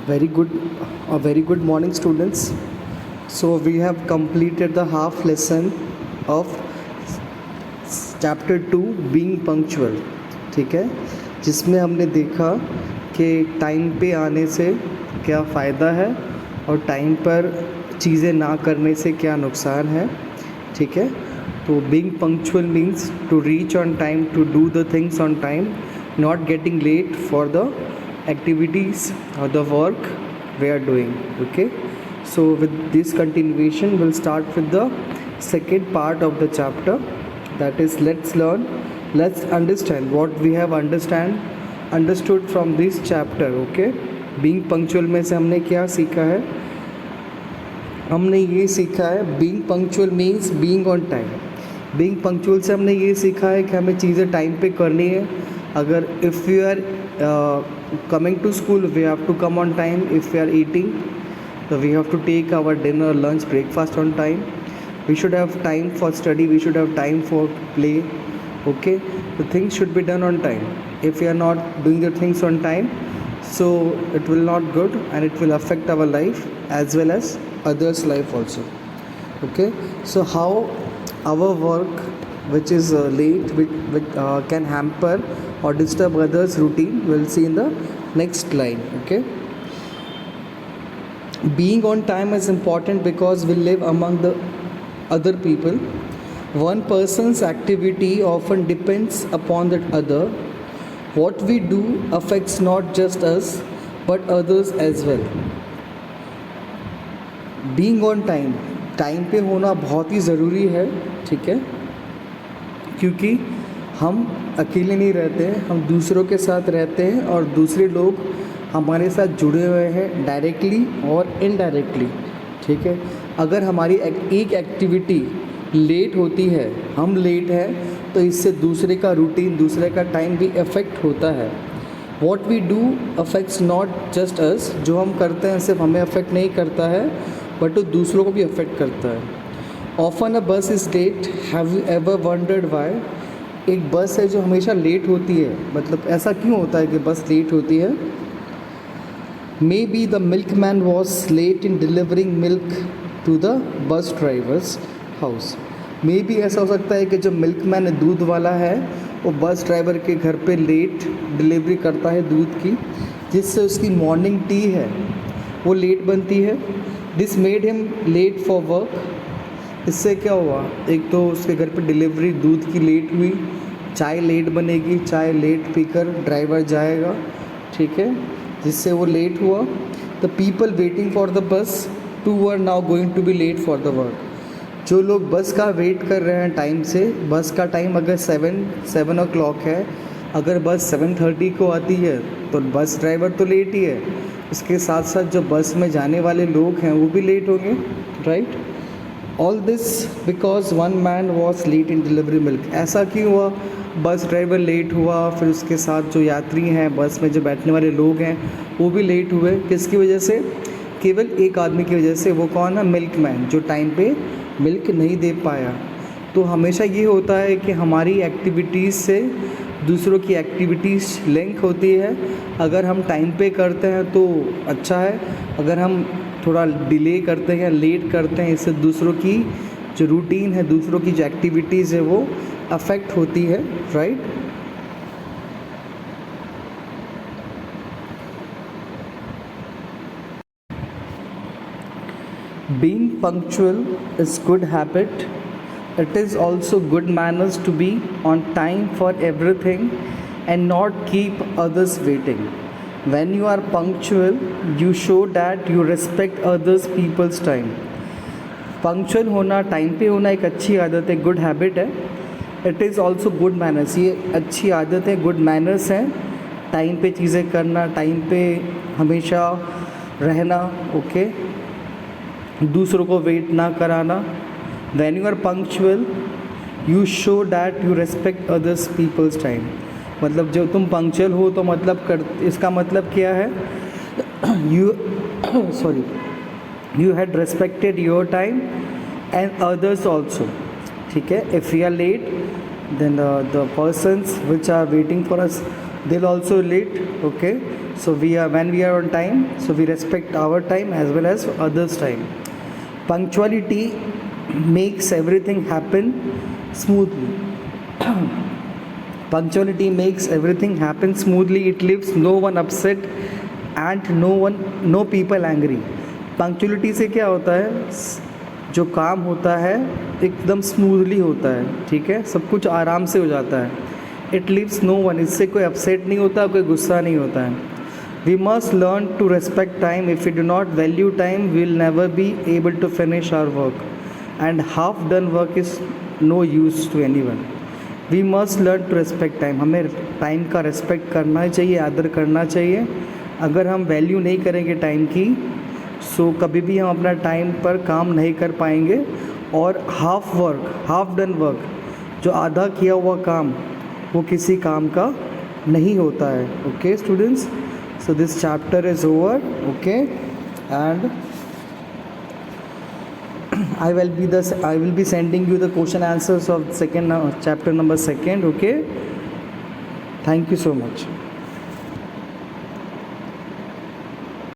Very good, a very good morning, students. So we have completed the half lesson of chapter 2 being punctual. ठीक है, जिसमें हमने देखा कि टाइम पे आने से क्या फ़ायदा है और टाइम पर चीज़ें ना करने से क्या नुकसान है. ठीक है, तो being punctual means to reach on time, to do the things on time, not getting late for the activities or the work we are doing. Okay, so with this continuation we'll start with the second part of the chapter, that is let's understand what we have understood from this chapter. Okay, being punctual में से हमने क्या सीखा है? हमने ये सीखा है being punctual means being on time. being punctual से हमने ये सीखा है कि हमें चीज़ें टाइम पे करनी है. अगर if we are coming to school, we have to come on time. If we are eating, so we have to take our dinner, lunch, breakfast on time. We should have time for study, we should have time for play. Okay, the things should be done on time. If we are not doing the things on time, so it will not good and it will affect our life as well as others' life also. Okay, so how our work which is late which can hamper or disturb others' routine, we'll see in the next line. Okay, being on time is important because we live among the other people. One person's activity often depends upon the other. What we do affects not just us but others as well. Being on time, time पे होना बहुत ही ज़रूरी है. ठीक है, क्योंकि हम अकेले नहीं रहते हैं, हम दूसरों के साथ रहते हैं और दूसरे लोग हमारे साथ जुड़े हुए हैं डायरेक्टली और इनडायरेक्टली. ठीक है, अगर हमारी एक एक्टिविटी लेट होती है, हम लेट हैं, तो इससे दूसरे का रूटीन, दूसरे का टाइम भी अफेक्ट होता है. What we do affects not just us. जो हम करते हैं सिर्फ हमें अफेक्ट नहीं करता है बट तो दूसरों को भी अफेक्ट करता है. Often a bus is late. Have you ever wondered why? एक बस है जो हमेशा लेट होती है, मतलब ऐसा क्यों होता है कि बस लेट होती है? Maybe the milkman was late in delivering milk to the bus driver's house. Maybe ऐसा हो सकता है कि जो मिल्क मैन दूध वाला है वो बस ड्राइवर के घर पे लेट डिलीवरी करता है दूध की, जिससे उसकी मॉर्निंग टी है वो लेट बनती है. This made him let for work. इससे क्या हुआ? एक तो उसके घर पे डिलीवरी दूध की लेट हुई, चाय लेट बनेगी, चाय लेट पीकर ड्राइवर जाएगा. ठीक है, जिससे वो लेट हुआ. The people waiting for the bus too are now going to be late for the work. जो लोग बस का वेट कर रहे हैं टाइम से, बस का टाइम अगर 7 o'clock है, अगर बस 7:30 को आती है तो बस ड्राइवर तो लेट ही है, इसके साथ साथ जो बस में जाने वाले लोग हैं वो भी लेट होंगे. Right, all this because one man was late in delivery milk. ऐसा क्यों हुआ? बस ड्राइवर लेट हुआ, फिर उसके साथ जो यात्री हैं, बस में जो बैठने वाले लोग हैं वो भी लेट हुए. किसकी वजह से? केवल एक आदमी की वजह से. वो कौन है? मिल्क मैन, जो टाइम पे मिल्क नहीं दे पाया. तो हमेशा ये होता है कि हमारी एक्टिविटीज़ से दूसरों की एक्टिविटीज़ लिंक होती है. अगर हम टाइम पे करते हैं तो अच्छा है, अगर हम थोड़ा डिले करते हैं, लेट करते हैं, इससे दूसरों की जो रूटीन है, दूसरों की जो एक्टिविटीज़ है वो अफेक्ट होती है. Right, being punctual is good habit. It is also good manners to be on time for everything and not keep others waiting. When you are punctual, you show that you respect others people's time. Punctual होना, time पे होना एक अच्छी आदत है, good habit है. It is also good manners. ये अच्छी आदत है, गुड मैनर्स हैं. टाइम पे चीज़ें करना, टाइम पे हमेशा रहना. ओके, दूसरों को वेट ना कराना. When you are punctual you show that you respect others people's time. मतलब जब तुम पंक्चुअल हो तो मतलब इसका मतलब क्या है? You you had respected your time and others also. ठीक है, if we are late then the persons which are waiting for us, they'll also late. Okay, So when we are on time, so we respect our time as well as others' time. Punctuality makes everything happen smoothly. Punctuality makes everything happen smoothly. It leaves no one upset and no people angry. Punctuality से क्या होता है, जो काम होता है एकदम smoothly होता है, ठीक है, सब कुछ आराम से हो जाता है. इट लीव्स नो वन, इससे कोई अपसेट नहीं होता, कोई गुस्सा नहीं होता है. We must learn to respect time. If you do not value time, we will never be able to finish our work, and half done work is no use to anyone. We must learn to respect time. हमें time का respect करना चाहिए, आदर करना चाहिए. अगर हम value नहीं करेंगे टाइम की, सो कभी भी हम अपना टाइम पर काम नहीं कर पाएंगे. और हाफ डन वर्क, जो आधा किया हुआ काम, वो किसी काम का नहीं होता है. Okay students, so this chapter is over. Okay, and I will be sending you the question answers of second chapter number 2. Okay, thank you so much.